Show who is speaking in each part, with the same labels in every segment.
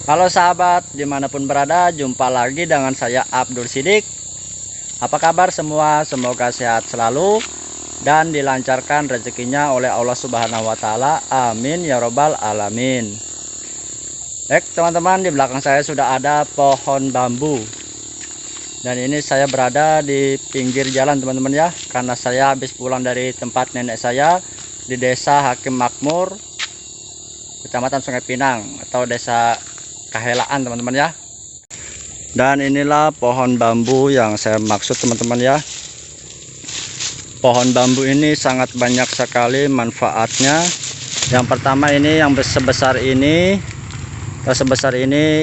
Speaker 1: Halo sahabat, dimanapun berada, jumpa lagi dengan saya Abdul Sidik. Apa kabar semua? Semoga sehat selalu dan dilancarkan rezekinya oleh Allah Subhanahu wa Ta'ala. Amin ya Robbal 'Alamin. Baik teman-teman, di belakang saya sudah ada pohon bambu, dan ini saya berada di pinggir jalan teman-teman ya, karena saya habis pulang dari tempat nenek saya di Desa Hakim Makmur, Kecamatan Sungai Pinang atau Desa Kahelaan teman-teman ya. Dan inilah pohon bambu yang saya maksud teman-teman ya. Pohon bambu ini sangat banyak sekali manfaatnya. Yang pertama ini yang sebesar ini,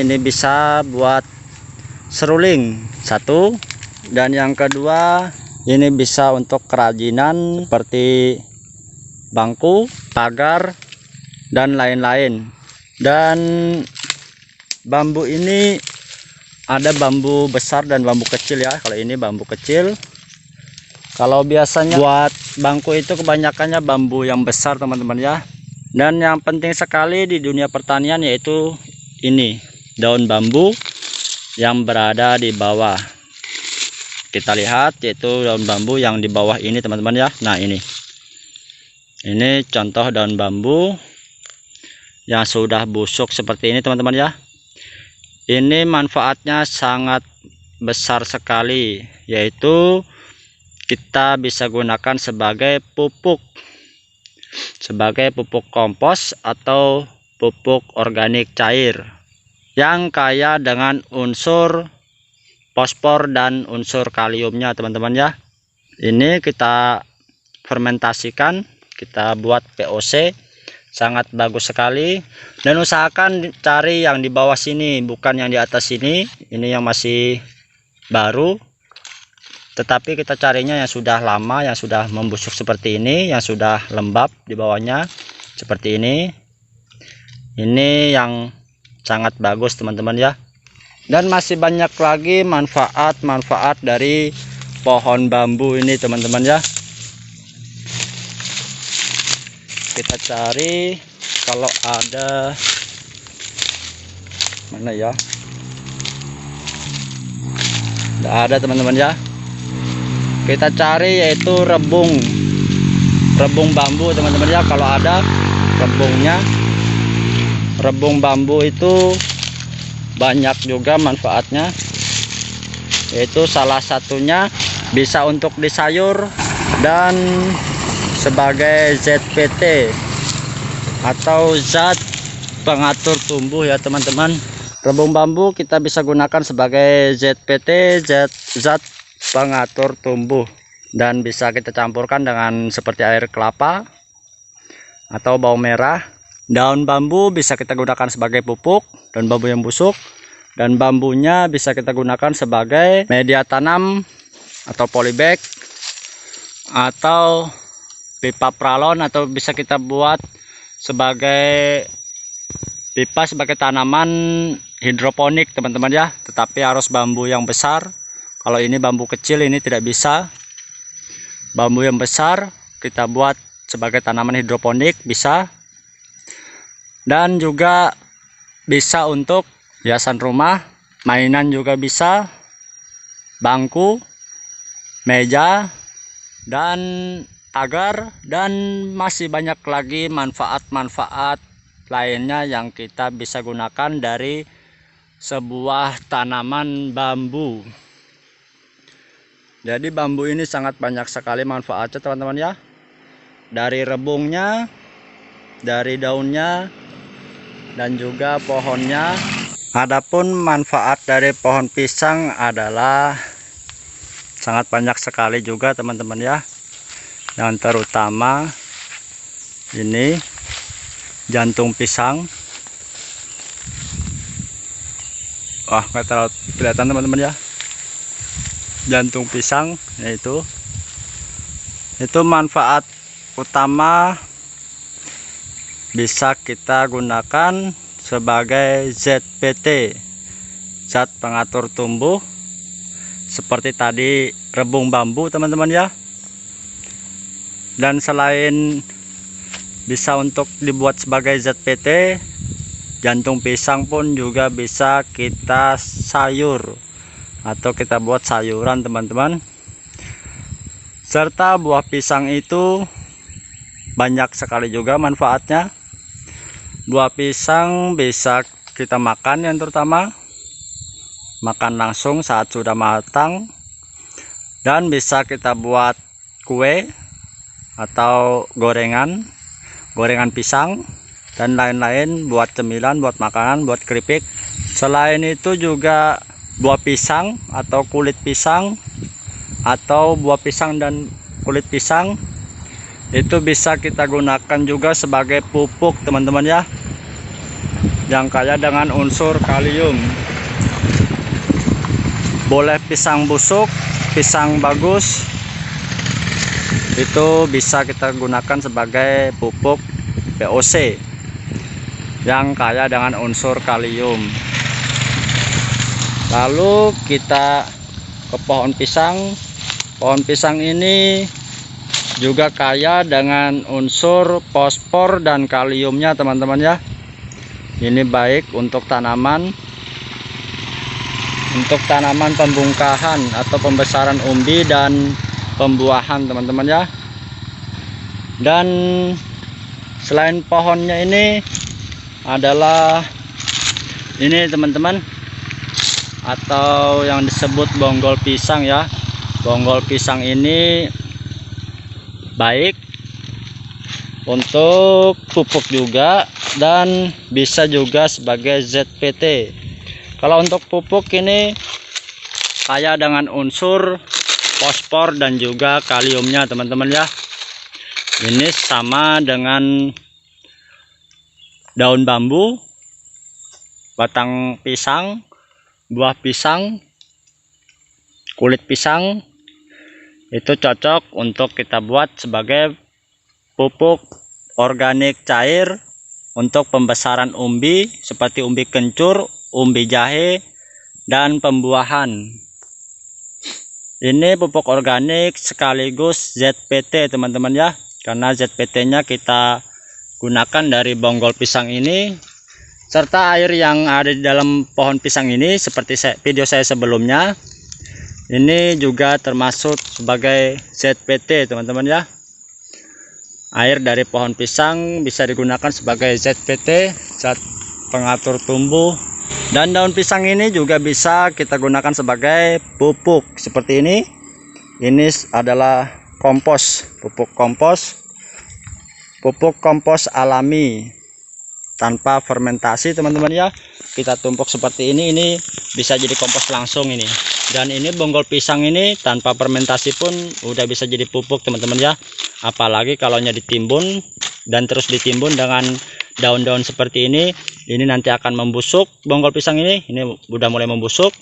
Speaker 1: ini bisa buat seruling satu, dan yang kedua ini bisa untuk kerajinan seperti bangku, pagar dan lain-lain. Dan bambu ini ada bambu besar dan bambu kecil ya. Kalau ini bambu kecil. Kalau biasanya buat bangku itu kebanyakannya bambu yang besar teman-teman ya. Dan yang penting sekali di dunia pertanian yaitu ini, daun bambu yang berada di bawah. Kita lihat yaitu daun bambu yang di bawah ini teman-teman ya. Nah ini contoh daun bambu yang sudah busuk seperti ini teman-teman ya. Ini manfaatnya sangat besar sekali, yaitu kita bisa gunakan sebagai pupuk kompos atau pupuk organik cair yang kaya dengan unsur fosfor dan unsur kaliumnya teman-teman ya. Ini kita fermentasikan, kita buat POC, sangat bagus sekali. Dan usahakan cari yang di bawah sini, bukan yang di atas sini. Ini yang masih baru, tetapi kita carinya yang sudah lama, yang sudah membusuk seperti ini, yang sudah lembab di bawahnya seperti ini. Ini yang sangat bagus teman-teman ya. Dan masih banyak lagi manfaat-manfaat dari pohon bambu ini teman-teman ya. Kita cari kalau ada, mana ya, tidak ada teman-teman ya. Kita cari yaitu rebung bambu teman-teman ya. Kalau ada rebungnya, rebung bambu itu banyak juga manfaatnya, yaitu salah satunya bisa untuk disayur dan sebagai ZPT atau zat pengatur tumbuh ya teman-teman. Rebung bambu kita bisa gunakan sebagai ZPT, zat pengatur tumbuh, dan bisa kita campurkan dengan seperti air kelapa atau bawang merah. Daun bambu bisa kita gunakan sebagai pupuk, daun bambu yang busuk, dan bambunya bisa kita gunakan sebagai media tanam atau polybag atau pipa pralon, atau bisa kita buat sebagai pipa sebagai tanaman hidroponik teman-teman ya. Tetapi harus bambu yang besar. Kalau ini bambu kecil ini tidak bisa. Bambu yang besar kita buat sebagai tanaman hidroponik bisa. Dan juga bisa untuk hiasan rumah, mainan juga bisa, bangku, meja, dan pagar, dan masih banyak lagi manfaat-manfaat lainnya yang kita bisa gunakan dari sebuah tanaman bambu. Jadi bambu ini sangat banyak sekali manfaatnya teman-teman ya. Dari rebungnya, dari daunnya, dan juga pohonnya. Adapun manfaat dari pohon pisang adalah sangat banyak sekali juga teman-teman ya. Yang terutama ini jantung pisang. Wah, nggak terlalu kelihatan teman-teman ya. Jantung pisang, yaitu itu manfaat utama bisa kita gunakan sebagai ZPT, zat pengatur tumbuh, seperti tadi rebung bambu teman-teman ya. Dan selain bisa untuk dibuat sebagai ZPT, jantung pisang pun juga bisa kita sayur atau kita buat sayuran teman-teman. Serta buah pisang itu banyak sekali juga manfaatnya. Buah pisang bisa kita makan, yang terutama makan langsung saat sudah matang, dan bisa kita buat kue atau gorengan pisang dan lain-lain, buat cemilan, buat makanan, buat keripik. Selain itu juga buah pisang atau kulit pisang atau buah pisang dan kulit pisang itu bisa kita gunakan juga sebagai pupuk teman-teman ya, yang kaya dengan unsur kalium. Boleh pisang busuk, pisang bagus, itu bisa kita gunakan sebagai pupuk POC yang kaya dengan unsur kalium. Lalu kita ke pohon pisang. Pohon pisang ini juga kaya dengan unsur fosfor dan kaliumnya teman-teman ya. Ini baik untuk tanaman pembungkahan atau pembesaran umbi dan pembuahan teman-teman ya. Dan selain pohonnya ini adalah ini teman-teman, atau yang disebut bonggol pisang ya. Bonggol pisang ini baik untuk pupuk juga dan bisa juga sebagai ZPT. Kalau untuk pupuk ini kaya dengan unsur fosfor dan juga kaliumnya teman-teman ya. Ini sama dengan daun bambu, batang pisang, buah pisang, kulit pisang, itu cocok untuk kita buat sebagai pupuk organik cair untuk pembesaran umbi seperti umbi kencur, umbi jahe, dan pembuahan. Ini pupuk organik sekaligus ZPT teman-teman ya, karena ZPT-nya kita gunakan dari bonggol pisang ini, serta air yang ada di dalam pohon pisang ini seperti video saya sebelumnya. Ini juga termasuk sebagai ZPT teman-teman ya. Air dari pohon pisang bisa digunakan sebagai ZPT, zat pengatur tumbuh. Dan daun pisang ini juga bisa kita gunakan sebagai pupuk seperti ini. Ini adalah kompos, pupuk kompos alami tanpa fermentasi teman-teman ya. Kita tumpuk seperti ini bisa jadi kompos langsung ini. Dan ini bonggol pisang ini tanpa fermentasi pun udah bisa jadi pupuk teman-teman ya. Apalagi kalau ditimbun dan terus ditimbun dengan daun-daun seperti ini nanti akan membusuk. Bonggol pisang ini udah mulai membusuk.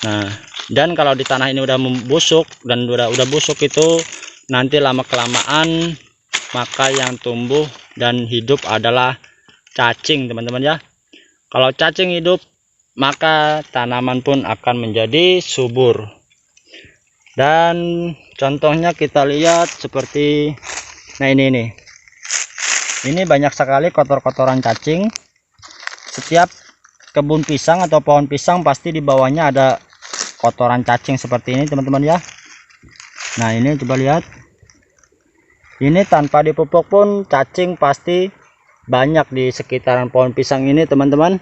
Speaker 1: Nah, dan kalau di tanah ini udah membusuk dan udah busuk, itu nanti lama kelamaan maka yang tumbuh dan hidup adalah cacing teman-teman ya. Kalau cacing hidup, maka tanaman pun akan menjadi subur. Dan contohnya kita lihat seperti ini banyak sekali kotor-kotoran cacing. Setiap kebun pisang atau pohon pisang pasti di bawahnya ada kotoran cacing seperti ini teman-teman ya. Nah, ini coba lihat, ini tanpa dipupuk pun cacing pasti banyak di sekitaran pohon pisang ini teman-teman.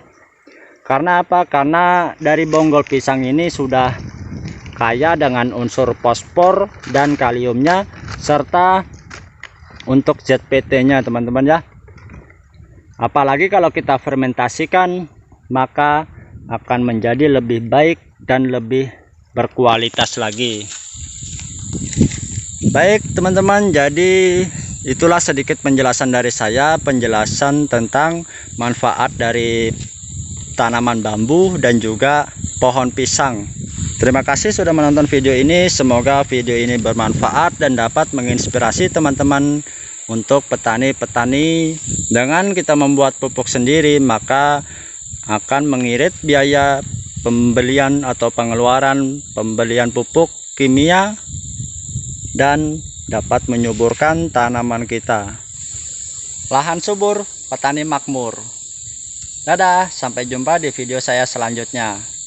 Speaker 1: Karena apa? Karena dari bonggol pisang ini sudah kaya dengan unsur fosfor dan kaliumnya, serta untuk ZPT-nya teman-teman ya. Apalagi kalau kita fermentasikan, maka akan menjadi lebih baik dan lebih berkualitas lagi. Baik teman-teman, jadi itulah sedikit penjelasan dari saya, penjelasan tentang manfaat dari tanaman bambu dan juga pohon pisang. Terima kasih sudah menonton video ini. Semoga video ini bermanfaat dan dapat menginspirasi teman-teman untuk petani-petani. Dengan kita membuat pupuk sendiri, maka akan mengirit biaya pembelian atau pengeluaran pembelian pupuk kimia dan dapat menyuburkan tanaman kita. Lahan subur, petani makmur. Dadah, sampai jumpa di video saya selanjutnya.